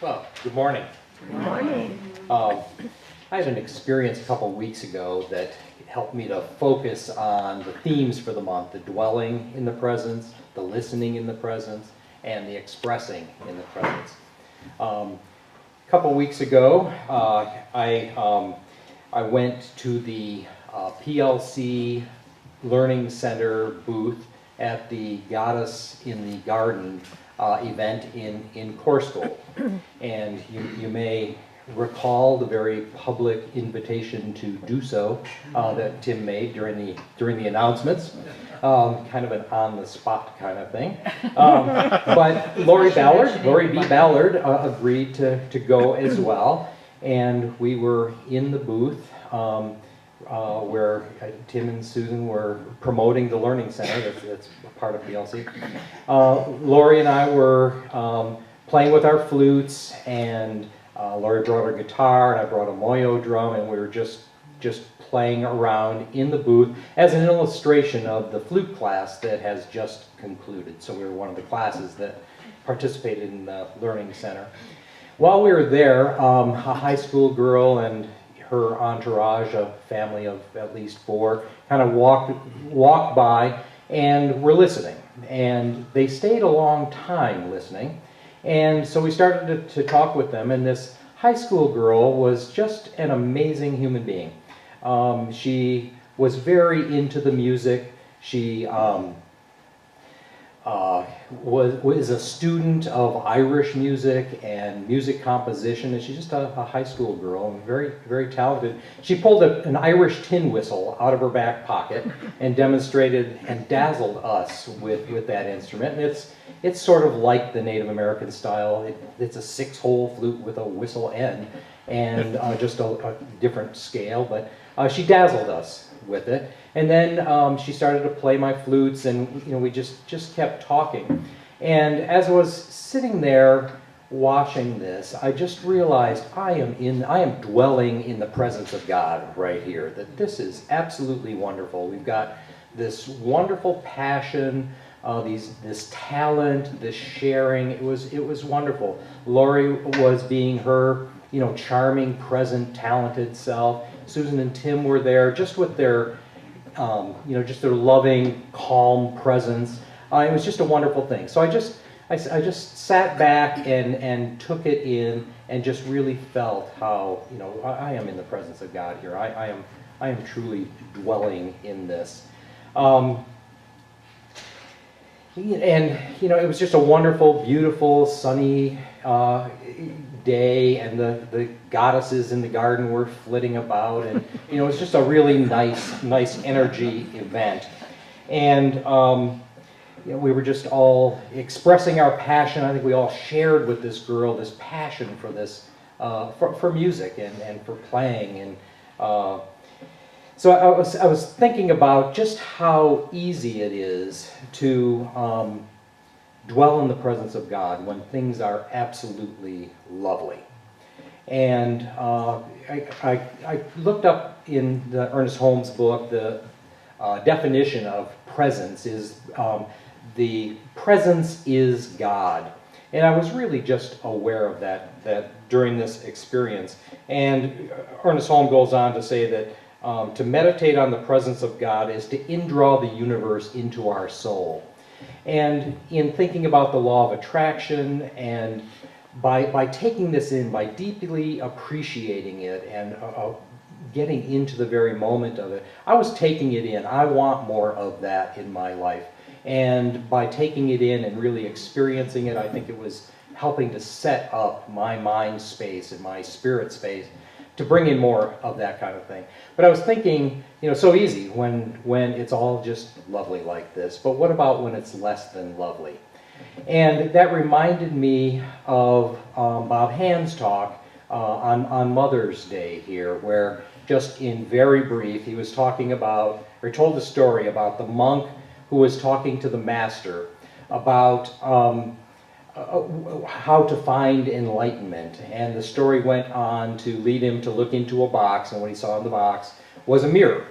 Well, good morning. Good morning. I had an experience a couple weeks ago that helped me to focus on the themes for the month: the dwelling in the presence, the listening in the presence, and the expressing in the presence. A couple weeks ago, I went to the PLC Learning Center booth at the Goddess in the Garden event in Corsko. And you may recall the very public invitation to do so that Tim made during the announcements. Kind of an on-the-spot kind of thing. But Lori B. Ballard agreed to go as well. And we were in the booth where Tim and Susan were promoting the Learning Center. That's part of PLC. Lori and I were playing with our flutes, and Lori brought her guitar, and I brought a moyo drum, and we were just playing around in the booth as an illustration of the flute class that has just concluded. So we were one of the classes that participated in the Learning Center. While we were there, a high school girl and her entourage, a family of at least 4, kind of walked by and were listening. And they stayed a long time listening. And so we started to talk with them, and this high school girl was just an amazing human being. She was very into the music. She was a student of Irish music and music composition, and she's just a high school girl and very, very talented. She pulled an Irish tin whistle out of her back pocket and demonstrated and dazzled us with that instrument. And it's sort of like the Native American style. It's a 6-hole flute with a whistle end and just a different scale, but she dazzled us with it. And then she started to play my flutes, and we just kept talking. And as I was sitting there watching this, I just realized I am dwelling in the presence of God right here. That this is absolutely wonderful. We've got this wonderful passion, this talent, this sharing. It was wonderful. Lori was being her, charming, present, talented self. Susan and Tim were there, just with their, just their loving, calm presence. It was just a wonderful thing. So I just sat back and took it in, and just really felt how, I am in the presence of God here. I am truly dwelling in this. And it was just a wonderful, beautiful, sunny day, and the goddesses in the garden were flitting about, and it was just a really nice energy event. And we were just all expressing our passion. I think we all shared with this girl this passion for this, for music and for playing. And so I was thinking about just how easy it is to dwell in the presence of God when things are absolutely lovely. And I looked up in the Ernest Holmes book, the definition of presence is the presence is God. And I was really just aware of that during this experience. And Ernest Holmes goes on to say that to meditate on the presence of God is to indraw the universe into our soul. And in thinking about the law of attraction, and by taking this in, by deeply appreciating it and getting into the very moment of it, I was taking it in. I want more of that in my life. And by taking it in and really experiencing it, I think it was helping to set up my mind space and my spirit space to bring in more of that kind of thing. But I was thinking, so easy when it's all just lovely like this, but what about when it's less than lovely? And that reminded me of Bob Hand's talk on Mother's Day here, where just in very brief, he was talking about, or he told a story about the monk who was talking to the master about how to find enlightenment. And the story went on to lead him to look into a box, and what he saw in the box was a mirror.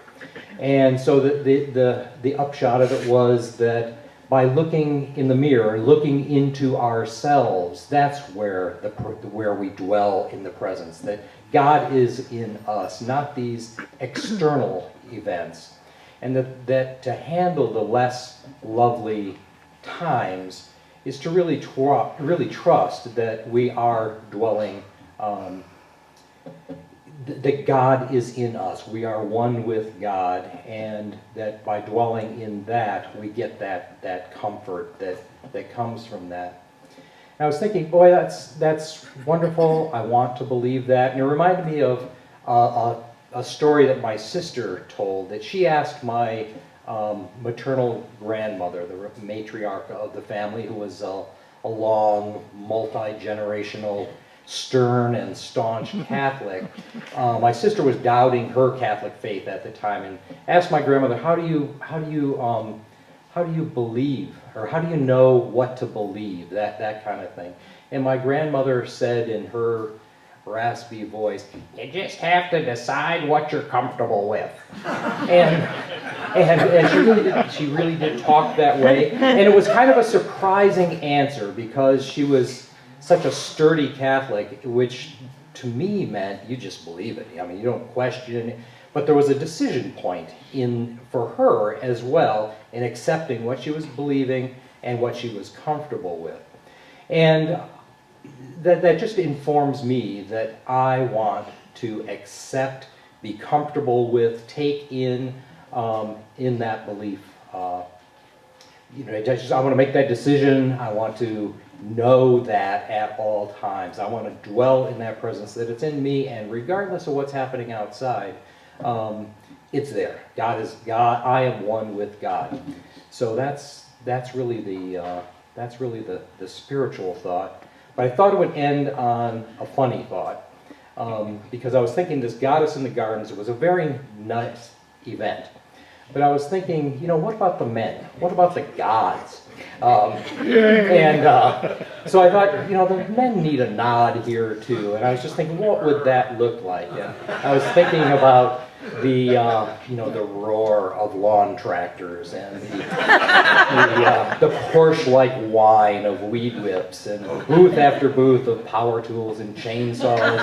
And so the upshot of it was that by looking in the mirror, looking into ourselves, that's where we dwell in the presence, that God is in us, not these external events. And that to handle the less lovely times is to really trust that we are dwelling, that God is in us. We are one with God, and that by dwelling in that, we get that comfort that comes from that. And I was thinking, boy, that's wonderful. I want to believe that. And it reminded me of a story that my sister told, that she asked my maternal grandmother, the matriarch of the family, who was a long, multi-generational, stern and staunch Catholic. My sister was doubting her Catholic faith at the time, and asked my grandmother, how do you believe, or how do you know what to believe, that kind of thing. And my grandmother said in her raspy voice, "You just have to decide what you're comfortable with." And she really did talk that way. And it was kind of a surprising answer, because she was such a sturdy Catholic, which to me meant you just believe it. I mean, you don't question it. But there was a decision point for her as well in accepting what she was believing and what she was comfortable with. And that just informs me that I want to accept, be comfortable with, take in that belief. I want to make that decision. I want to know that at all times. I want to dwell in that presence, that it's in me, and regardless of what's happening outside, it's there. God is God. I am one with God. So that's really the spiritual thought. But I thought it would end on a funny thought, because I was thinking this Goddess in the Gardens, it was a very nice event. But I was thinking, what about the men? What about the gods? So I thought, the men need a nod here too. And I was just thinking, what would that look like? And I was thinking about the roar of lawn tractors, and the Porsche-like whine of weed whips, and booth after booth of power tools and chainsaws.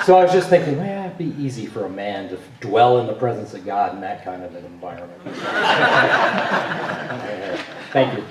So I was just thinking, well, it'd be easy for a man to dwell in the presence of God in that kind of an environment. Thank you.